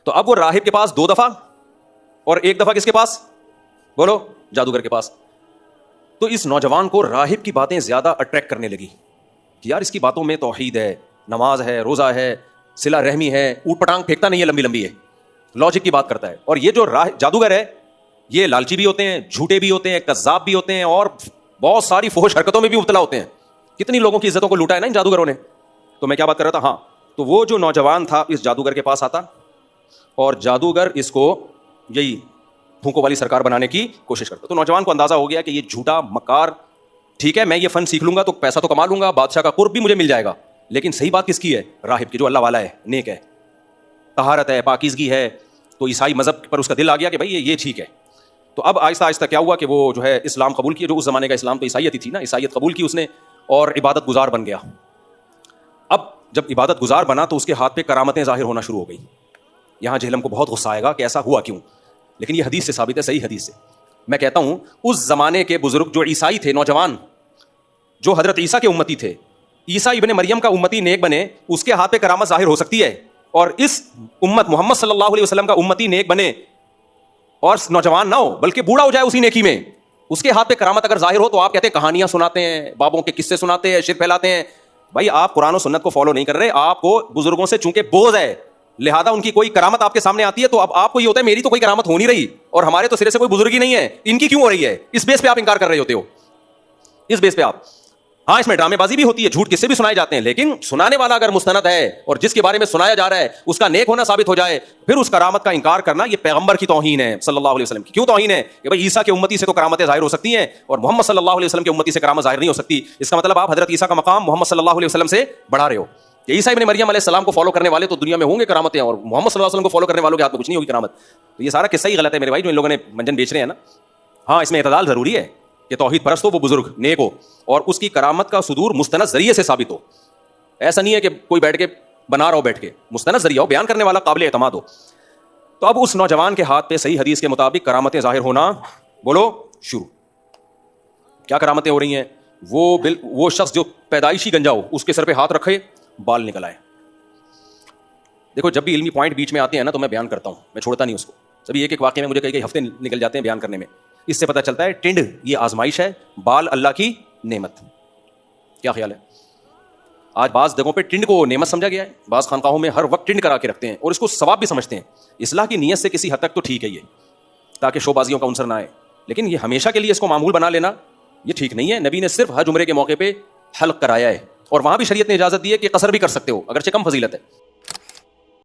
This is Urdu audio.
تو اب وہ راہب کے پاس 2 دفعہ اور 1 دفعہ کس کے پاس؟ بولو، جادوگر کے پاس. تو اس نوجوان کو راہب کی باتیں زیادہ اٹریکٹ کرنے لگی کہ یار اس کی باتوں میں توحید ہے، نماز ہے، روزہ ہے، صلہ رحمی ہے، اوٹ پٹانگ پھینکتا نہیں ہے، لمبی لمبی ہے، لاجک کی بات کرتا ہے. اور یہ جو جادوگر ہے یہ لالچی بھی ہوتے ہیں، جھوٹے بھی ہوتے ہیں، کذاب بھی ہوتے ہیں، اور بہت ساری فحش حرکتوں میں بھی مبتلا ہوتے ہیں. کتنی لوگوں کی عزتوں کو لوٹا ہے نا ان جادوگروں نے. تو میں کیا بات کر رہا تھا؟ ہاں، تو وہ جو نوجوان تھا اس جادوگر کے پاس آتا اور جادوگر اس کو یہی پھونکوں والی سرکار بنانے کی کوشش کرتا. تو نوجوان کو اندازہ ہو گیا کہ یہ جھوٹا مکار، ٹھیک ہے میں یہ فن سیکھ لوں گا تو پیسہ تو کما لوں گا، بادشاہ کا قرب بھی مجھے مل جائے گا، لیکن صحیح بات کس کی ہے؟ راہب کی، جو اللہ والا ہے، نیک ہے، طہارت ہے، پاکیزگی ہے. تو عیسائی مذہب پر اس کا دل آ گیا کہ بھائی یہ ٹھیک ہے. تو اب آہستہ آہستہ کیا ہوا کہ وہ جو ہے اسلام قبول کیا. جو اس زمانے کا اسلام تو عیسائیت ہی تھی نا، عیسائیت قبول کی اس نے اور عبادت گزار بن گیا. اب جب عبادت گزار بنا تو اس کے ہاتھ پہ کرامتیں ظاہر ہونا شروع ہو گئی. یہاں جہلم کو بہت غصہ آئے گا کہ ایسا ہوا کیوں، لیکن یہ حدیث سے ثابت ہے، صحیح حدیث سے. میں کہتا ہوں اس زمانے کے بزرگ جو عیسائی تھے، نوجوان جو حضرت عیسیٰ کے امتی تھے، عیسیٰ ابن مریم کا امتی نیک بنے، اس کے ہاتھ پہ کرامت ظاہر ہو سکتی ہے. اور اس امت محمد صلی اللہ علیہ وسلم کا امتی نیک بنے اور نوجوان نہ ہو بلکہ بوڑھا ہو جائے اسی نیکی میں، اس کے ہاتھ پہ کرامت اگر ظاہر ہو تو آپ کہتے ہیں کہانیاں سناتے ہیں، بابوں کے قصے سناتے ہیں، شرک پھیلاتے ہیں. بھائی آپ قرآن و سنت کو فالو نہیں کر رہے. آپ کو بزرگوں سے چونکہ بغض ہے، لہذا ان کی کوئی کرامت آپ کے سامنے آتی ہے تو اب آپ کو یہ ہوتا ہے میری تو کوئی کرامت ہو نہیں رہی اور ہمارے تو سرے سے کوئی بزرگی نہیں ہے، ان کی کیوں ہو رہی ہے؟ اس بیس پہ آپ انکار کر رہے ہوتے ہو. اس بیس پہ آپ، ہاں اس میں ڈرامے بازی بھی ہوتی ہے، جھوٹ قصے بھی سنائے جاتے ہیں، لیکن سنانے والا اگر مستند ہے اور جس کے بارے میں سنایا جا رہا ہے اس کا نیک ہونا ثابت ہو جائے، پھر اس کرامت کا انکار کرنا یہ پیغمبر کی توہین ہے صلی اللہ علیہ وسلم کی. کیوں توہین ہے؟ کہ بھائی عیسیٰ کے امتی سے تو کرامتیں ظاہر ہو سکتی ہیں اور محمد صلی اللہ علیہ وسلم کے امتی سے کرامت ظاہر نہیں ہو سکتی. اس کا مطلب آپ حضرت عیسیٰ کا مقام محمد صلی اللہ علیہ وسلم سے بڑھا رہے ہو. کہ عیسیٰ ابن مریم علیہ السلام کو فالو کرنے والے تو دنیا میں ہوں گے کرامتیں، اور محمد صلی اللہ علیہ وسلم کو فالو کرنے والوں کے ہاتھ میں کچھ نہیں ہوگی کرامت. تو یہ سارا قصہ ہی غلط ہے میرے بھائی جو ان لوگوں نے منجن بیچ رہے ہیں نا. ہاں اس میں اعتدال ضروری ہے کہ توحید پرست ہو، وہ بزرگ نیک ہو اور اس کی کرامت کا صدور مستند ذریعے سے ثابت ہو. ایسا نہیں ہے کہ کوئی بیٹھ کے بنا رہا ہو، بیٹھ کے مستند ذریعہ ہو، بیان کرنے والا قابل اعتماد ہو. تو اب اس نوجوان کے ہاتھ پہ صحیح حدیث کے مطابق کرامتیں ظاہر ہونا بولو شروع. کیا کرامتیں ہو رہی ہیں؟ وہ شخص جو پیدائشی گنجا ہو اس کے سر پہ ہاتھ رکھے، بال نکل آئے. دیکھو جب بھی علمی پوائنٹ بیچ میں آتے ہیں نا تو میں بیان کرتا ہوں، میں چھوڑتا نہیں اس کو. سبھی ایک ایک واقعے میں مجھے کئی ہفتے نکل جاتے ہیں بیان کرنے میں. اس سے پتہ چلتا ہے ٹنڈ یہ آزمائش ہے، بال اللہ کی نعمت. کیا خیال ہے؟ آج بعض جگہوں پہ ٹنڈ کو نعمت سمجھا گیا ہے، بعض خانقاہوں میں ہر وقت ٹنڈ کرا کے رکھتے ہیں اور اس کو ثواب بھی سمجھتے ہیں. اصلاح کی نیت سے کسی حد تک تو ٹھیک ہے یہ، تاکہ شو بازیوں کا عنصر نہ آئے، لیکن یہ ہمیشہ کے لیے اس کو معمول بنا لینا یہ ٹھیک نہیں ہے. نبی نے صرف حج عمرے کے موقع پہ حلق کرایا ہے اور وہاں بھی شریعت نے اجازت دی ہے کہ قصر بھی کر سکتے ہو اگرچہ کم فضیلت ہے.